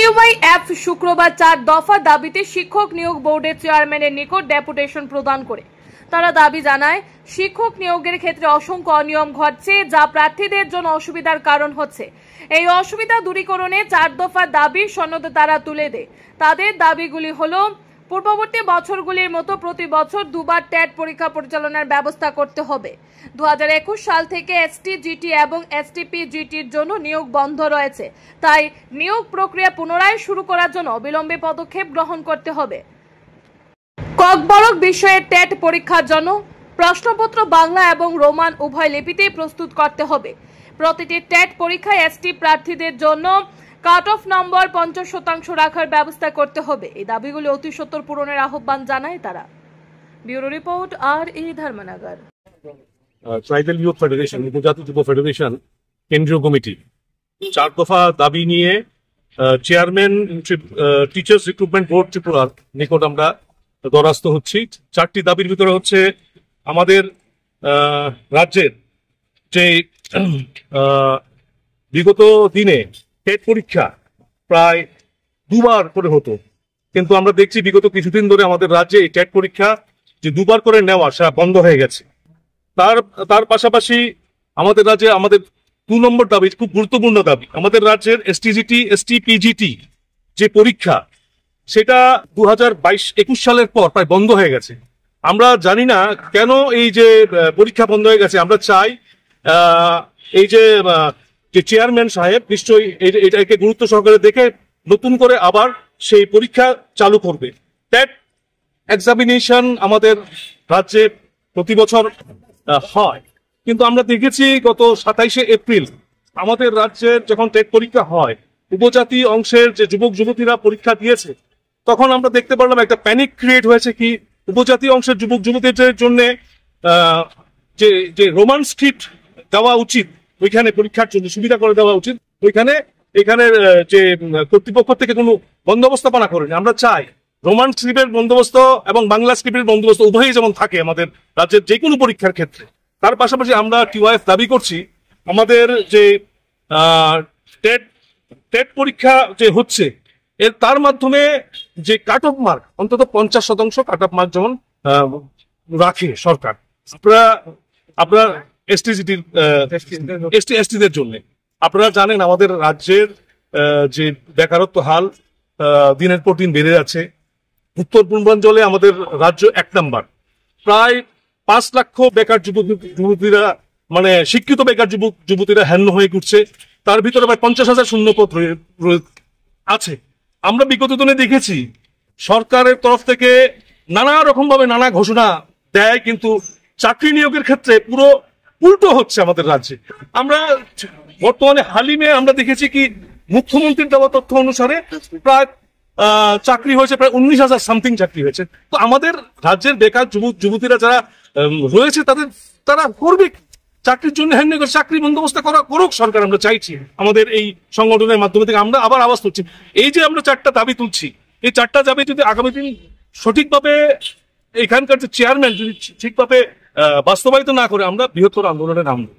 TYF শুক্রবার 4 দফা দাবিতে শিক্ষক নিয়োগ বোর্ডের চেয়ারম্যানের নিকট ডেপুটেশন প্রদান করে তারা দাবি জানায়, শিক্ষক নিয়োগের ক্ষেত্রে অসংখ্য অনিয়ম ঘটছে, যা প্রার্থীদের জন্য অসুবিধার কারণ হচ্ছে। এই অসুবিধা দূরীকরণে 4 দফা দাবি সনদ তারা তুলে দেয়। তাদের দাবিগুলি হলো, পূর্ববর্তী বছরগুলির মতো প্রতি বছর দুবার টেট পরীক্ষা পরিচালনার ব্যবস্থা করতে হবে। 2021 সাল থেকে এসটি, জিটি এবং এসটিপি জিটির জন্য নিয়োগ বন্ধ রয়েছে, তাই নিয়োগ প্রক্রিয়া পুনরায় শুরু করার জন্য অবিলম্বে পদক্ষেপ গ্রহণ করতে হবে। ককবরক বিষয়ের টেট পরীক্ষার জন্য প্রশ্নপত্র বাংলা এবং রোমান উভয় লিপিতেই প্রস্তুত করতে হবে। প্রতিটি টেট পরীক্ষায় এসটি প্রার্থীদের জন্য কাট অফ নম্বর 50% রাখার ব্যবস্থা করতে হবে। এই দাবিগুলি অতি সত্বর পূরণের আহ্বান জানায় তারা। Bureau report, RA. Dharmanagar. Tribal youth federation, উপজাতি যুব ফেডারেশন কেন্দ্রীয় কমিটি 4 দফা দাবি নিয়ে চেয়ারম্যান টিচার্স রিক্রুটমেন্ট বোর্ড ত্রিপুরার নিকট আমরা দ্বারস্থ হচ্ছি। 4টি দাবির ভিতরে হচ্ছে, আমাদের রাজ্যের যে বিগত দিনে টেট পরীক্ষা প্রায় 2বার করে হতো, কিন্তু আমরা দেখছি বিগত কিছুদিন ধরে আমাদের রাজ্যে এই টেট পরীক্ষা যে 2বার করে নেওয়া সেটা বন্ধ হয়ে গেছে। তার পাশাপাশি আমাদের রাজ্যে আমাদের 2 নম্বর দাবি, খুব গুরুত্বপূর্ণ দাবি, আমাদের রাজ্যের এসটিজিটি, এসটিপিজিটি যে পরীক্ষা সেটা 2022-21 সালের পর প্রায় বন্ধ হয়ে গেছে। আমরা জানি না কেন এই যে পরীক্ষা বন্ধ হয়ে গেছে। আমরা চাই এই যে চেয়ারম্যান সাহেব নিশ্চয়ই এটাকে গুরুত্ব সহকারে দেখে নতুন করে আবার সেই পরীক্ষা চালু করবে। টেট এক্সামিনেশন আমাদের রাজ্যে প্রতি বছর হয়, কিন্তু আমরা দেখেছি গত 27শে এপ্রিল আমাদের রাজ্যের যখন টেট পরীক্ষা হয়, উপজাতি অংশের যে যুবক যুবতীরা পরীক্ষা দিয়েছে, তখন আমরা দেখতে পারলাম একটা প্যানিক ক্রিয়েট হয়েছে। কি উপজাতি অংশের যুবক যুবতীদের জন্য যে রোমান স্ক্রিপ্ট দেওয়া উচিত, ওইখানে পরীক্ষার জন্য সুবিধা করে দেওয়া উচিত, এখানের যে কর্তৃপক্ষ থেকে কোনো বন্দোবস্তাপনা করেনি। আমরা চাই রোমান স্ক্রিপ্টের বন্দোবস্ত এবং বাংলা স্ক্রিপ্টের বন্দোবস্ত উভয়ই যেমন থাকে আমাদের রাজ্যের যে কোনো পরীক্ষার ক্ষেত্রে। তার পাশাপাশি আমরা টিওয়াইএফ দাবি করছি, আমাদের যে টেট পরীক্ষা যে হচ্ছে তার মাধ্যমে যে কাট অফ মার্ক অন্তত 50% কাট অফ মার্ক যেমন রাখে সরকার। আপনারা এসটিদের জন্য আপনারা জানেন আমাদের রাজ্যের যে বেকারত্ব হাল দিনের পর দিন বেড়ে যাচ্ছে। উত্তর পূর্বাঞ্চলে আমাদের রাজ্য 1 নম্বর, প্রায় 5 লাখ বেকার যুবতীরা, মানে শিক্ষিত বেকার যুবতীরা হ্যান্য হয়ে ঘুরছে। তার ভিতরে প্রায় 50,000 শূন্যপদ আছে। আমরা বিগত দিনে দেখেছি সরকারের তরফ থেকে নানা রকম ভাবে নানা ঘোষণা দেয়, কিন্তু চাকরি নিয়োগের ক্ষেত্রে পুরো উল্টো হচ্ছে আমাদের রাজ্যে। আমরা বর্তমানে হালিমে আমরা দেখেছি কি মুখ্যমন্ত্রীর দেওয়া তথ্য অনুসারে প্রায় চাকরি হয়েছে প্রায় 19,000 সামথিং চাকরি হয়েছে। তো আমাদের রাজ্যের বেকার যুবতীরা যারা রয়েছে তারা করবে চাকরির জন্য, চাকরি বন্দোবস্ত করুক সরকার। আমরা চাইছি আমাদের এই সংগঠনের মাধ্যমে থেকে আমরা আবার আওয়াজ তুলছি। এই যে আমরা 4টা দাবি তুলছি, এই 4টা দাবি যদি আগামী দিন সঠিকভাবে এখানকার যে চেয়ারম্যান যদি ঠিকভাবে বাস্তবায়িত না করে, আমরা বৃহত্তর আন্দোলনে নামবো।